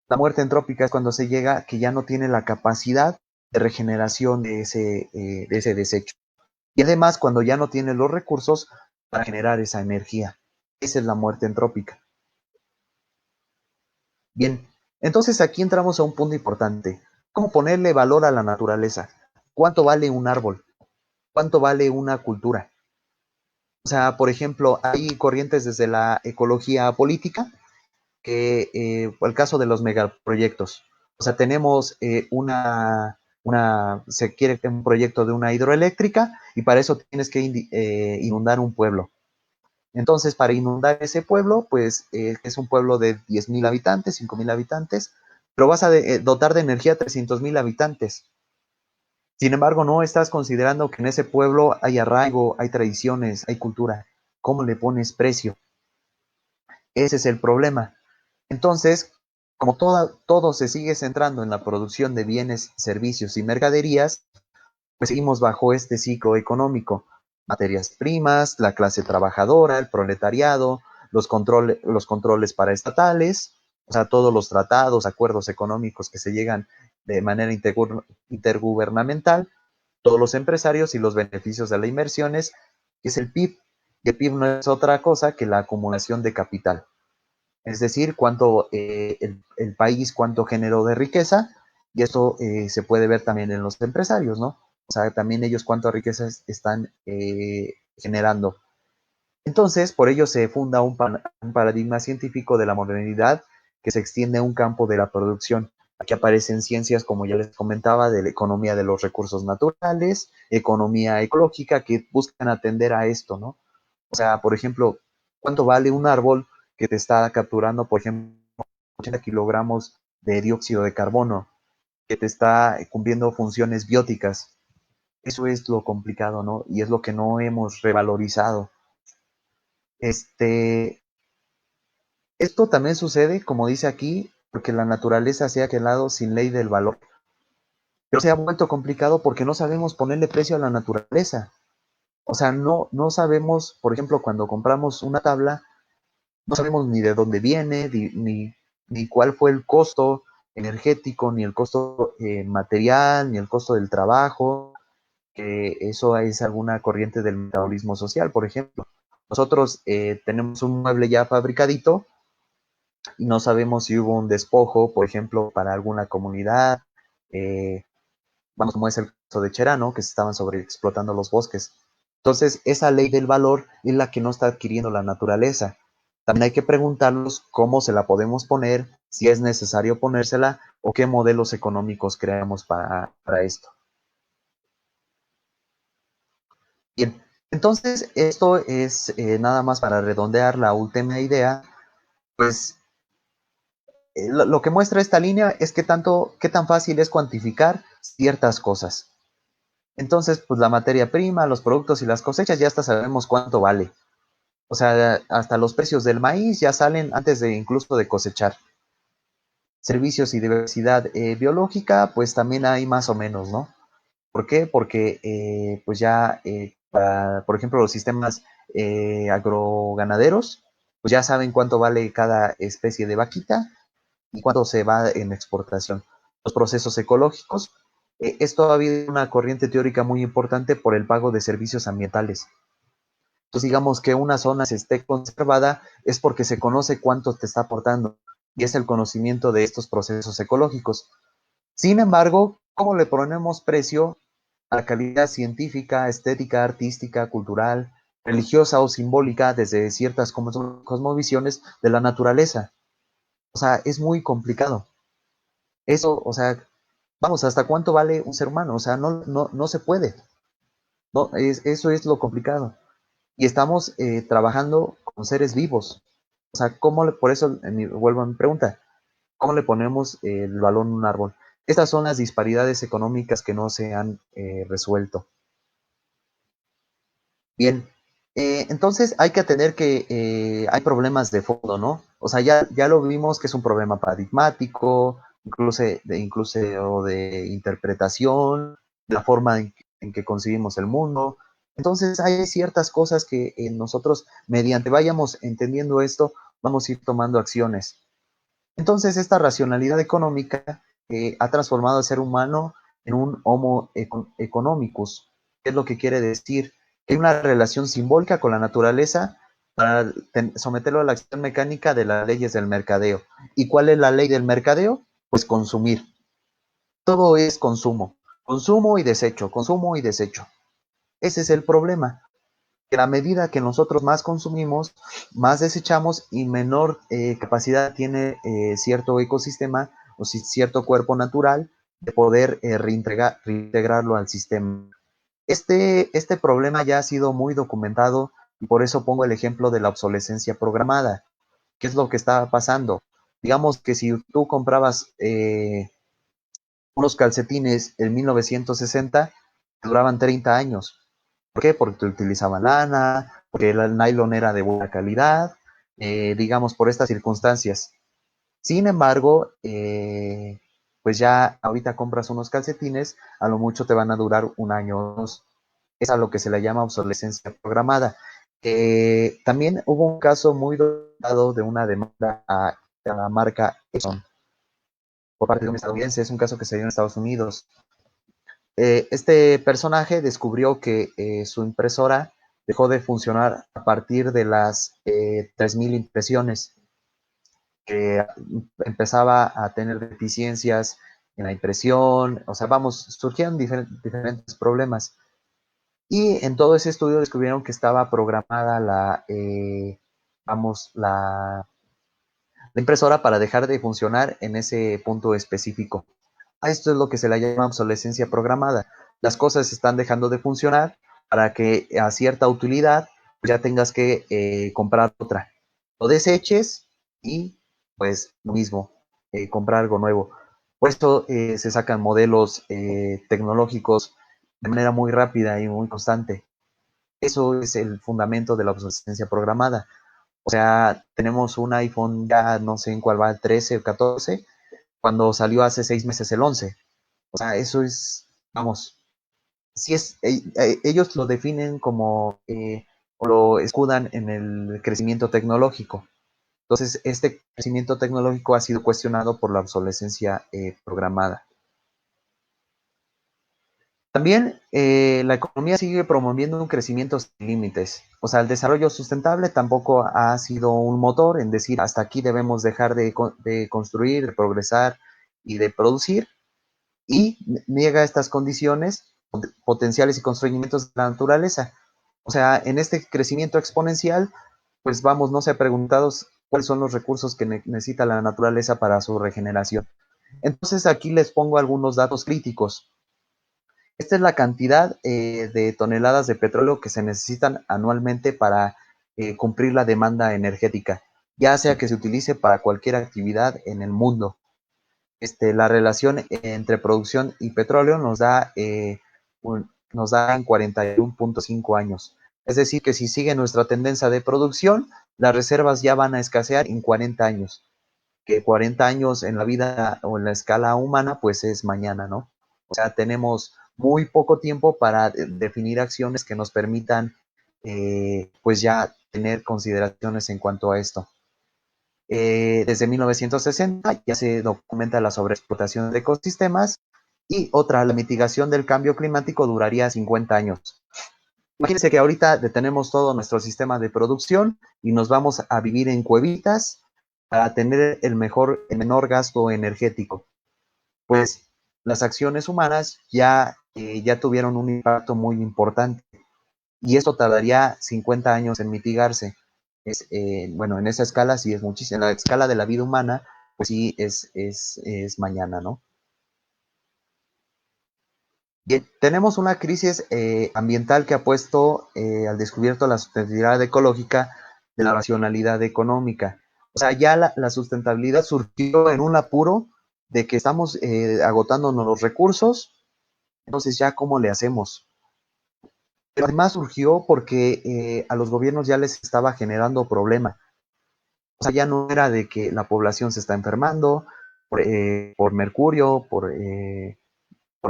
la muerte entrópica es cuando se llega que ya no tiene la capacidad de regeneración de ese desecho. Y además cuando ya no tiene los recursos para generar esa energía. Esa es la muerte entrópica. Bien, entonces aquí entramos a un punto importante. ¿Cómo ponerle valor a la naturaleza? ¿Cuánto vale un árbol? ¿Cuánto vale una cultura? O sea, por ejemplo, hay corrientes desde la ecología política, que el caso de los megaproyectos. O sea, tenemos se quiere un proyecto de una hidroeléctrica y para eso tienes que inundar un pueblo. Entonces, para inundar ese pueblo, pues es un pueblo de 10,000 habitantes, 5,000 habitantes, pero vas a dotar de energía a 300,000 habitantes. Sin embargo, no estás considerando que en ese pueblo hay arraigo, hay tradiciones, hay cultura. ¿Cómo le pones precio? Ese es el problema. Entonces, como todo se sigue centrando en la producción de bienes, servicios y mercaderías, pues seguimos bajo este ciclo económico. Materias primas, la clase trabajadora, el proletariado, los controles paraestatales, o sea, todos los tratados, acuerdos económicos que se llegan de manera intergubernamental, todos los empresarios y los beneficios de las inversiones, que es el PIB. Y el PIB no es otra cosa que la acumulación de capital. Es decir, cuánto el país, cuánto generó de riqueza, y esto se puede ver también en los empresarios, ¿no? O sea, también ellos cuántas riquezas están generando. Entonces, por ello se funda un paradigma científico de la modernidad que se extiende a un campo de la producción. Aquí aparecen ciencias, como ya les comentaba, de la economía de los recursos naturales, economía ecológica, que buscan atender a esto, ¿no? O sea, por ejemplo, ¿cuánto vale un árbol que te está capturando, por ejemplo, 80 kilogramos de dióxido de carbono? que te está cumpliendo funciones bióticas. Eso es lo complicado, ¿no? Y es lo que no hemos revalorizado. Esto también sucede, como dice aquí, porque la naturaleza se ha quedado sin ley del valor. Pero se ha vuelto complicado porque no sabemos ponerle precio a la naturaleza. O sea, no sabemos, por ejemplo, cuando compramos una tabla, no sabemos ni de dónde viene, ni cuál fue el costo energético, ni el costo material, ni el costo del trabajo, que eso es alguna corriente del metabolismo social, por ejemplo. Nosotros tenemos un mueble ya fabricadito y no sabemos si hubo un despojo, por ejemplo, para alguna comunidad, eh, vamos, como es el caso de Cherano, que se estaban sobreexplotando los bosques. Entonces, esa ley del valor es la que no está adquiriendo la naturaleza. También hay que preguntarnos cómo se la podemos poner, si es necesario ponérsela o qué modelos económicos creamos para esto. Bien, entonces esto es nada más para redondear la última idea, pues lo que muestra esta línea es qué tan fácil es cuantificar ciertas cosas. Entonces, pues la materia prima, los productos y las cosechas ya hasta sabemos cuánto vale. O sea, hasta los precios del maíz ya salen antes de incluso de cosechar. Servicios y diversidad biológica, pues también hay más o menos, ¿no? ¿Por qué? Porque pues ya, por ejemplo, los sistemas agroganaderos, pues ya saben cuánto vale cada especie de vaquita y cuánto se va en exportación. Los procesos ecológicos, esto ha habido una corriente teórica muy importante por el pago de servicios ambientales. Entonces, digamos que una zona se esté conservada es porque se conoce cuánto te está aportando y es el conocimiento de estos procesos ecológicos. Sin embargo, ¿cómo le ponemos precio a la calidad científica, estética, artística, cultural, religiosa o simbólica desde ciertas cosmovisiones de la naturaleza? O sea, es muy complicado. Eso, o sea, vamos, ¿hasta cuánto vale un ser humano? O sea, no se puede. No, eso es lo complicado. Y estamos trabajando con seres vivos. O sea, por eso vuelvo a mi pregunta, ¿cómo le ponemos el valor en un árbol? Estas son las disparidades económicas que no se han resuelto. Bien, entonces hay que atender que hay problemas de fondo, ¿no? O sea, ya lo vimos que es un problema paradigmático, incluso de interpretación, de la forma en que concibimos el mundo. Entonces hay ciertas cosas que nosotros, mediante vayamos entendiendo esto, vamos a ir tomando acciones. Entonces esta racionalidad económica ha transformado al ser humano en un homo economicus. ¿Qué es lo que quiere decir? Que hay una relación simbólica con la naturaleza para someterlo a la acción mecánica de las leyes del mercadeo. ¿Y cuál es la ley del mercadeo? Pues consumir. Todo es consumo. Consumo y desecho, consumo y desecho. Ese es el problema. Que a medida que nosotros más consumimos, más desechamos y menor capacidad tiene cierto ecosistema o cierto cuerpo natural de poder reintegrarlo al sistema. Este problema ya ha sido muy documentado y por eso pongo el ejemplo de la obsolescencia programada. ¿Qué es lo que está pasando? Digamos que si tú comprabas unos calcetines en 1960, duraban 30 años. ¿Por qué? Porque utilizaban lana, porque el nylon era de buena calidad, digamos, por estas circunstancias. Sin embargo, pues ya ahorita compras unos calcetines, a lo mucho te van a durar un año o dos. Es a lo que se le llama obsolescencia programada. También hubo un caso muy dado de una demanda a la marca Exxon por parte de un estadounidense. Es un caso que se dio en Estados Unidos. Este personaje descubrió que su impresora dejó de funcionar a partir de las 3.000 impresiones, que empezaba a tener deficiencias en la impresión, o sea, vamos, surgieron diferentes problemas. Y en todo ese estudio descubrieron que estaba programada la impresora para dejar de funcionar en ese punto específico. A esto es lo que se le llama obsolescencia programada. Las cosas están dejando de funcionar para que a cierta utilidad ya tengas que comprar otra. Lo deseches y pues lo mismo, comprar algo nuevo. Por esto se sacan modelos tecnológicos de manera muy rápida y muy constante. Eso es el fundamento de la obsolescencia programada. O sea, tenemos un iPhone, ya no sé en cuál va, el 13 o 14, cuando salió hace 6 meses el 11. O sea, eso es, vamos, si es, ellos lo definen como, o lo escudan en el crecimiento tecnológico. Entonces, este crecimiento tecnológico ha sido cuestionado por la obsolescencia programada. También la economía sigue promoviendo un crecimiento sin límites. O sea, el desarrollo sustentable tampoco ha sido un motor en decir hasta aquí debemos dejar de construir, de progresar y de producir, y niega estas condiciones potenciales y constreñimientos de la naturaleza. O sea, en este crecimiento exponencial, pues vamos, no se ha preguntado cuáles son los recursos que necesita la naturaleza para su regeneración. Entonces aquí les pongo algunos datos críticos. Esta es la cantidad de toneladas de petróleo que se necesitan anualmente para cumplir la demanda energética, ya sea que se utilice para cualquier actividad en el mundo. La relación entre producción y petróleo nos da en 41.5 años. Es decir, que si sigue nuestra tendencia de producción, las reservas ya van a escasear en 40 años. Que 40 años en la vida o en la escala humana, pues es mañana, ¿no? O sea, tenemos muy poco tiempo para definir acciones que nos permitan, pues ya tener consideraciones en cuanto a esto. Desde 1960 ya se documenta la sobreexplotación de ecosistemas, y otra, la mitigación del cambio climático duraría 50 años. Imagínense que ahorita detenemos todo nuestro sistema de producción y nos vamos a vivir en cuevitas para tener el menor gasto energético. Pues las acciones humanas ya tuvieron un impacto muy importante, y esto tardaría 50 años en mitigarse. Bueno, en esa escala sí es muchísimo. En la escala de la vida humana, pues sí es mañana, ¿no? Bien, tenemos una crisis ambiental que ha puesto al descubierto la sustentabilidad ecológica de la racionalidad económica. O sea, ya la sustentabilidad surgió en un apuro de que estamos agotándonos los recursos. Entonces ya, ¿cómo le hacemos? Pero además surgió porque a los gobiernos ya les estaba generando problema. O sea, ya no era de que la población se está enfermando por mercurio, por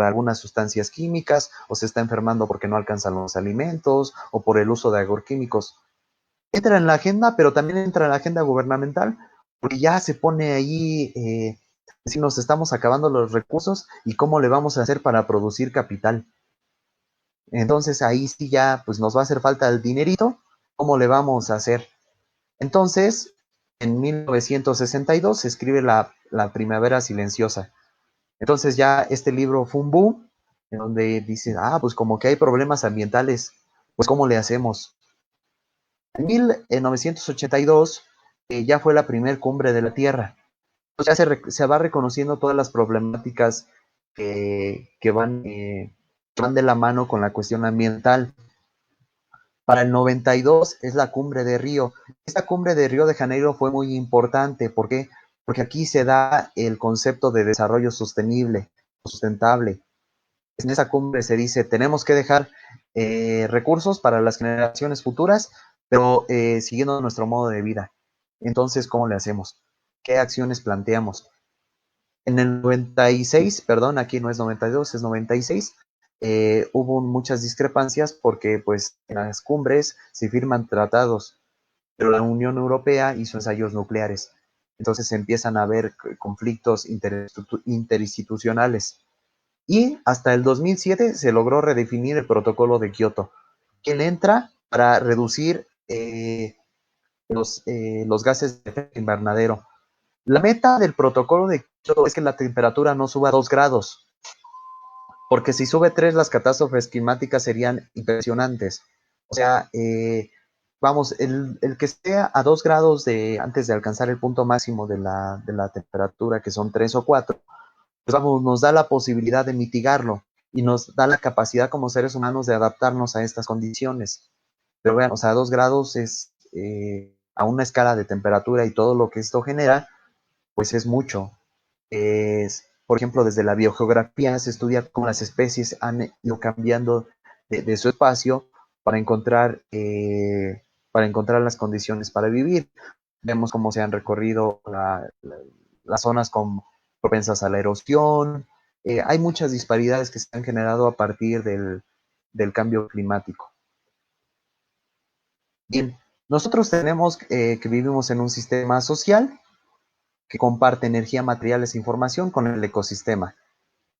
algunas sustancias químicas, o se está enfermando porque no alcanzan los alimentos, o por el uso de agroquímicos. Entra en la agenda, pero también entra en la agenda gubernamental, porque ya se pone ahí, si nos estamos acabando los recursos, ¿y cómo le vamos a hacer para producir capital? Entonces ahí sí ya pues nos va a hacer falta el dinerito, ¿cómo le vamos a hacer? Entonces, en 1962 se escribe la Primavera Silenciosa. Entonces ya este libro fue un boom, en donde dice, pues como que hay problemas ambientales, pues ¿cómo le hacemos? En 1982 ya fue la primer cumbre de la Tierra. Entonces ya se va reconociendo todas las problemáticas que van de la mano con la cuestión ambiental. Para el 92 es la cumbre de Río. Esta cumbre de Río de Janeiro fue muy importante. ¿Por qué? Porque aquí se da el concepto de desarrollo sostenible, sustentable. En esa cumbre se dice, tenemos que dejar recursos para las generaciones futuras, pero siguiendo nuestro modo de vida. Entonces, ¿cómo le hacemos? ¿Qué acciones planteamos? En el 96, perdón, aquí no es 92, es 96, hubo muchas discrepancias porque pues en las cumbres se firman tratados, pero la Unión Europea hizo ensayos nucleares. Entonces empiezan a haber conflictos interinstitucionales. Y hasta el 2007 se logró redefinir el protocolo de Kioto, que entra para reducir los gases de efecto invernadero. La meta del protocolo de Kioto es que la temperatura no suba a 2 grados, porque si sube 3 las catástrofes climáticas serían impresionantes. O sea, vamos, el que esté a 2 grados antes de alcanzar el punto máximo de la temperatura, que son 3 o 4, pues vamos, nos da la posibilidad de mitigarlo y nos da la capacidad como seres humanos de adaptarnos a estas condiciones. Pero vean, o sea, 2 grados es a una escala de temperatura y todo lo que esto genera, pues es mucho. Por ejemplo, desde la biogeografía se estudia cómo las especies han ido cambiando de su espacio para encontrar, para encontrar las condiciones para vivir. Vemos cómo se han recorrido las zonas propensas a la erosión. Hay muchas disparidades que se han generado a partir del cambio climático. Bien, nosotros tenemos que vivimos en un sistema social que comparte energía, materiales e información con el ecosistema.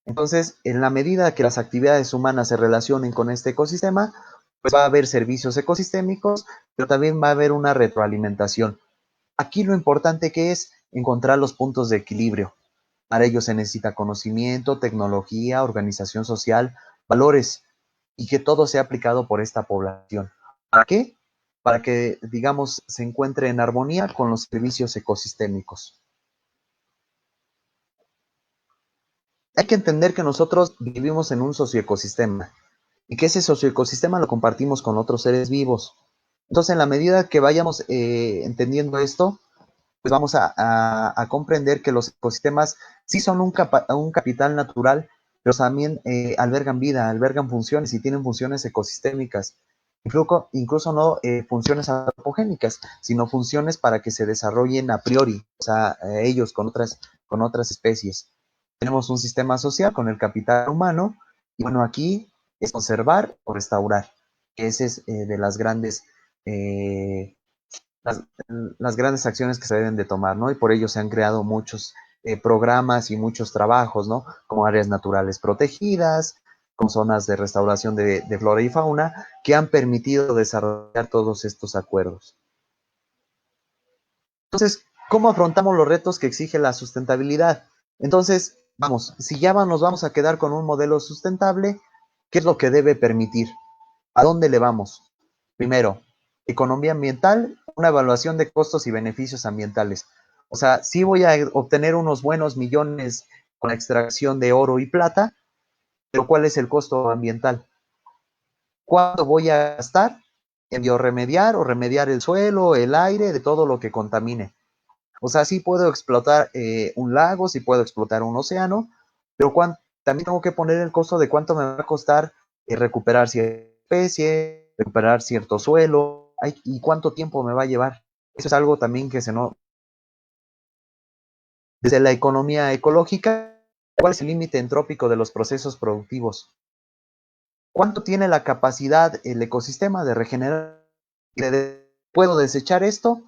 Entonces, en la medida que las actividades humanas se relacionen con este ecosistema, pues va a haber servicios ecosistémicos, pero también va a haber una retroalimentación. Aquí lo importante que es encontrar los puntos de equilibrio. Para ello se necesita conocimiento, tecnología, organización social, valores, y que todo sea aplicado por esta población. ¿Para qué? Para que, digamos, se encuentre en armonía con los servicios ecosistémicos. Hay que entender que nosotros vivimos en un socioecosistema y que ese socioecosistema lo compartimos con otros seres vivos. Entonces, en la medida que vayamos entendiendo esto, pues vamos a comprender que los ecosistemas sí son un capital natural, pero también albergan vida, albergan funciones y tienen funciones ecosistémicas. Incluso no funciones antropogénicas, sino funciones para que se desarrollen a priori, o sea, ellos con otras especies. Tenemos un sistema social con el capital humano, y bueno, aquí es conservar o restaurar, que ese es de eh, las, las grandes acciones que se deben de tomar, ¿no? Y por ello se han creado muchos programas y muchos trabajos, ¿no? Como áreas naturales protegidas, con zonas de restauración de flora y fauna, que han permitido desarrollar todos estos acuerdos. Entonces, ¿cómo afrontamos los retos que exige la sustentabilidad? Entonces, vamos, si ya nos vamos a quedar con un modelo sustentable, ¿qué es lo que debe permitir? ¿A dónde le vamos? Primero, economía ambiental, una evaluación de costos y beneficios ambientales. O sea, sí voy a obtener unos buenos millones con la extracción de oro y plata, pero ¿cuál es el costo ambiental? ¿Cuánto voy a gastar en biorremediar o remediar el suelo, el aire, de todo lo que contamine? O sea, sí puedo explotar un lago, sí puedo explotar un océano, pero también tengo que poner el costo de cuánto me va a costar recuperar cierta especie, recuperar cierto suelo, y cuánto tiempo me va a llevar. Eso es algo también que se no... Desde la economía ecológica, ¿cuál es el límite entrópico de los procesos productivos? ¿Cuánto tiene la capacidad el ecosistema de regenerar? ¿Puedo desechar esto?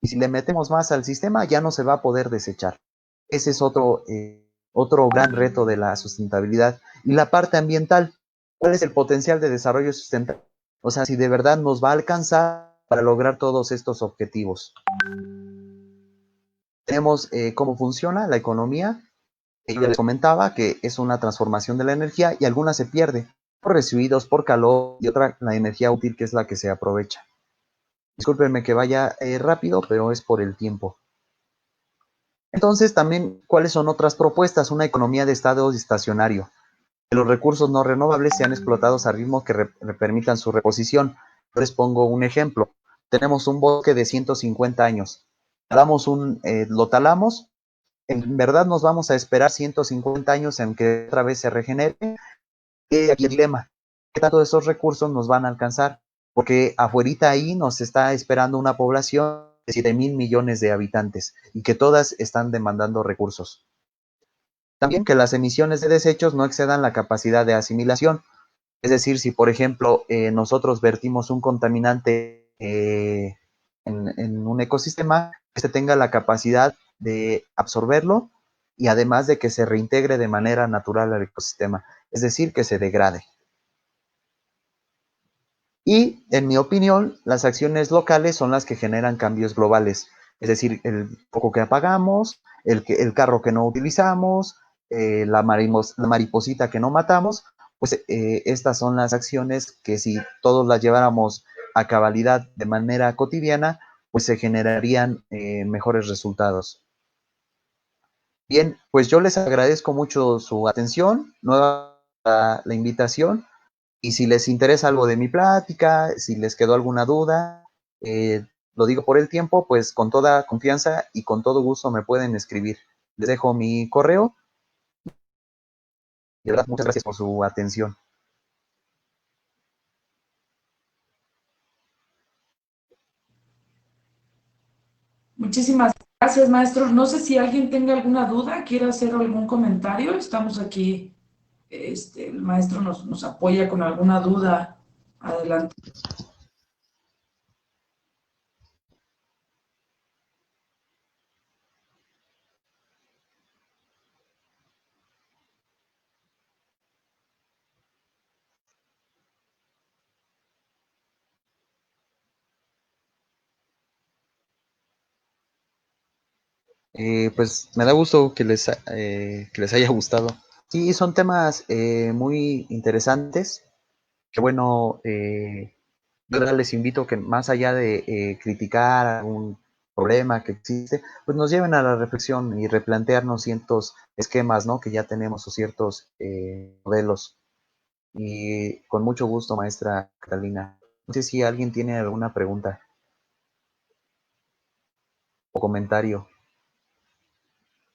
Y si le metemos más al sistema, ya no se va a poder desechar. Ese es otro gran reto de la sustentabilidad. Y la parte ambiental, ¿cuál es el potencial de desarrollo sustentable? O sea, si de verdad nos va a alcanzar para lograr todos estos objetivos. Tenemos cómo funciona la economía. Yo les comentaba que es una transformación de la energía y alguna se pierde por residuos, por calor, y otra la energía útil, que es la que se aprovecha. Discúlpenme que vaya rápido, pero es por el tiempo. Entonces, también, ¿cuáles son otras propuestas? Una economía de estado estacionario. Que los recursos no renovables sean explotados a ritmos que permitan su reposición. Les pongo un ejemplo. Tenemos un bosque de 150 años. Lo talamos, en verdad nos vamos a esperar 150 años en que otra vez se regenere. Y aquí el dilema, ¿qué tanto de esos recursos nos van a alcanzar? Porque afuerita ahí nos está esperando una población de 7,000 millones de habitantes y que todas están demandando recursos. También que las emisiones de desechos no excedan la capacidad de asimilación. Es decir, si por ejemplo nosotros vertimos un contaminante en un ecosistema, que se tenga la capacidad de absorberlo y además de que se reintegre de manera natural al ecosistema, es decir, que se degrade. Y, en mi opinión, las acciones locales son las que generan cambios globales. Es decir, el foco que apagamos, el carro que no utilizamos, la mariposita que no matamos, pues estas son las acciones que si todos las lleváramos a cabalidad de manera cotidiana, pues se generarían mejores resultados. Bien, pues yo les agradezco mucho su atención, nueva la invitación. Y si les interesa algo de mi plática, si les quedó alguna duda, lo digo por el tiempo, pues con toda confianza y con todo gusto me pueden escribir. Les dejo mi correo De verdad, muchas gracias por su atención. Muchísimas gracias, maestro. No sé si alguien tenga alguna duda, quiere hacer algún comentario. Estamos aquí, el maestro nos apoya con alguna duda. Adelante. Pues me da gusto que les haya gustado. Sí, son temas muy interesantes. Que bueno, yo les invito que más allá de criticar algún problema que existe, pues nos lleven a la reflexión y replantearnos ciertos esquemas, ¿no? Que ya tenemos o ciertos modelos. Y con mucho gusto, maestra Catalina. No sé si alguien tiene alguna pregunta o comentario.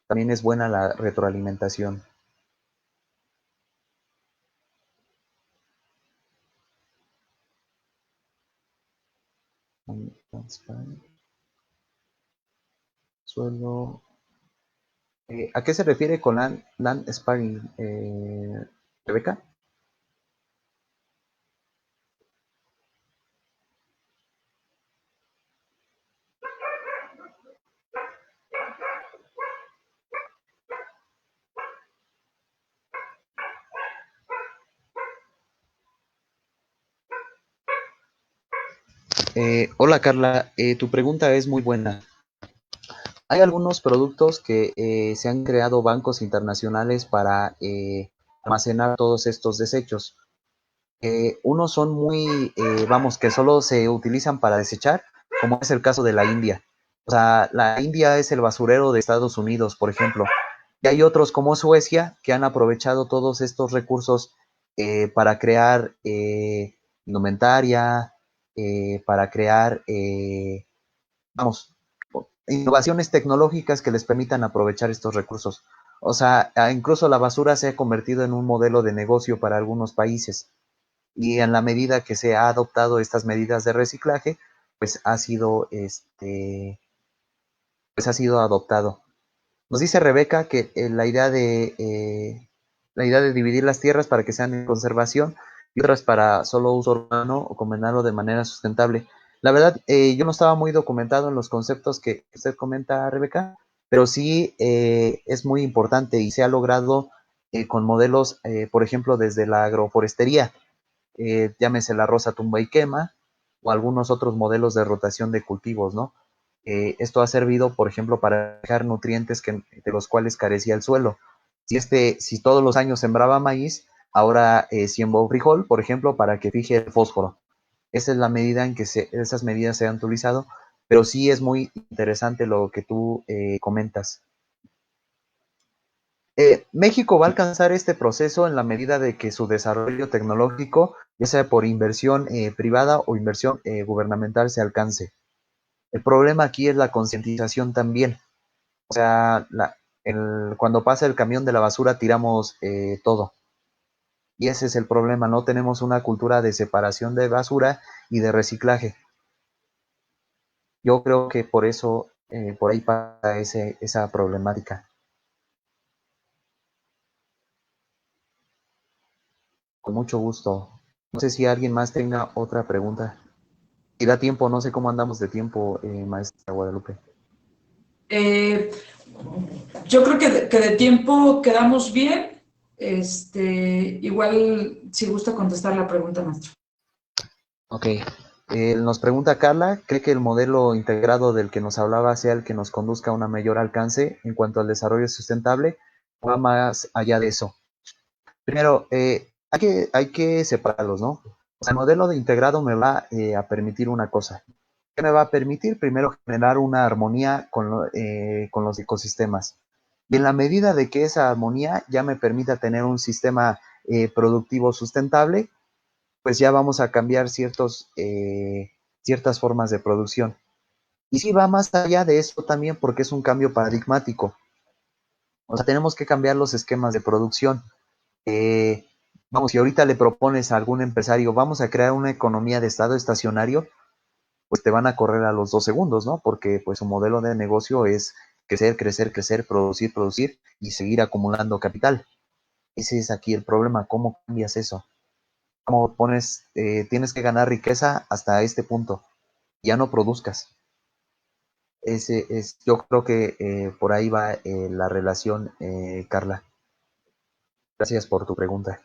También es buena la retroalimentación. Suelo. ¿A qué se refiere con land sparring, Rebeca? Hola Carla, tu pregunta es muy buena. Hay algunos productos que se han creado bancos internacionales para almacenar todos estos desechos. Unos son muy, vamos, que solo se utilizan para desechar, como es el caso de la India. O sea, la India es el basurero de Estados Unidos, por ejemplo. Y hay otros como Suecia que han aprovechado todos estos recursos para crear indumentaria, para crear, vamos, innovaciones tecnológicas que les permitan aprovechar estos recursos. O sea, incluso la basura se ha convertido en un modelo de negocio para algunos países y en la medida que se ha adoptado estas medidas de reciclaje, pues ha sido, pues ha sido adoptado. Nos dice Rebeca que la idea de dividir las tierras para que sean en conservación y otras para solo uso urbano o combinarlo de manera sustentable. La verdad, yo no estaba muy documentado en los conceptos que usted comenta, Rebeca, pero sí es muy importante y se ha logrado con modelos, por ejemplo, desde la agroforestería, llámese la rosa tumba y quema, o algunos otros modelos de rotación de cultivos, ¿no? Esto ha servido, por ejemplo, para dejar nutrientes de los cuales carecía el suelo. Si todos los años sembraba maíz, ahora siembro frijol, por ejemplo, para que fije el fósforo. Esa es la medida en que esas medidas se han utilizado, pero sí es muy interesante lo que tú comentas. México va a alcanzar este proceso en la medida de que su desarrollo tecnológico, ya sea por inversión privada o inversión gubernamental, se alcance. El problema aquí es la concientización también. O sea, cuando pasa el camión de la basura tiramos todo. Y ese es el problema, no tenemos una cultura de separación de basura y de reciclaje. Yo creo que por eso, por ahí pasa esa problemática. Con mucho gusto. No sé si alguien más tenga otra pregunta. Si da tiempo, no sé cómo andamos de tiempo, maestra Guadalupe. Eh, yo creo que de tiempo quedamos bien. Igual, si gusta contestar la pregunta, maestro. Ok. Nos pregunta Carla, ¿cree que el modelo integrado del que nos hablaba sea el que nos conduzca a un mayor alcance en cuanto al desarrollo sustentable o va más allá de eso? Primero, hay que separarlos, ¿no? O sea, el modelo de integrado me va a permitir una cosa. ¿Qué me va a permitir? Primero, generar una armonía con los ecosistemas. Y en la medida de que esa armonía ya me permita tener un sistema productivo sustentable, pues ya vamos a cambiar ciertas formas de producción. Y sí va más allá de eso también porque es un cambio paradigmático. O sea, tenemos que cambiar los esquemas de producción. Vamos, si ahorita le propones a algún empresario, vamos a crear una economía de estado estacionario, pues te van a correr a los 2 segundos, ¿no? Porque pues su modelo de negocio es crecer, crecer, crecer, producir, producir y seguir acumulando capital. Ese es aquí el problema. ¿Cómo cambias eso? ¿Cómo pones, tienes que ganar riqueza hasta este punto? Ya no produzcas. Yo creo que por ahí va la relación, Carla. Gracias por tu pregunta.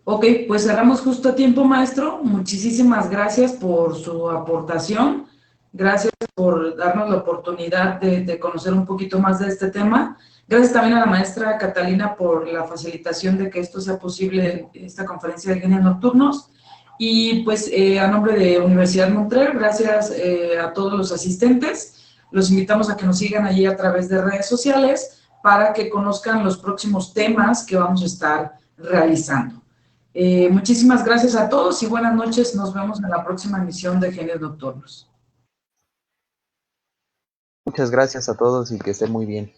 Ok, pues cerramos justo a tiempo, maestro. Muchísimas gracias por su aportación. Gracias por darnos la oportunidad de conocer un poquito más de este tema. Gracias también a la maestra Catalina por la facilitación de que esto sea posible, esta conferencia de genios nocturnos. Y pues a nombre de Universidad Montreal, gracias a todos los asistentes. Los invitamos a que nos sigan allí a través de redes sociales para que conozcan los próximos temas que vamos a estar realizando. Muchísimas gracias a todos y buenas noches. Nos vemos en la próxima emisión de Genios Nocturnos. Muchas gracias a todos y que estén muy bien.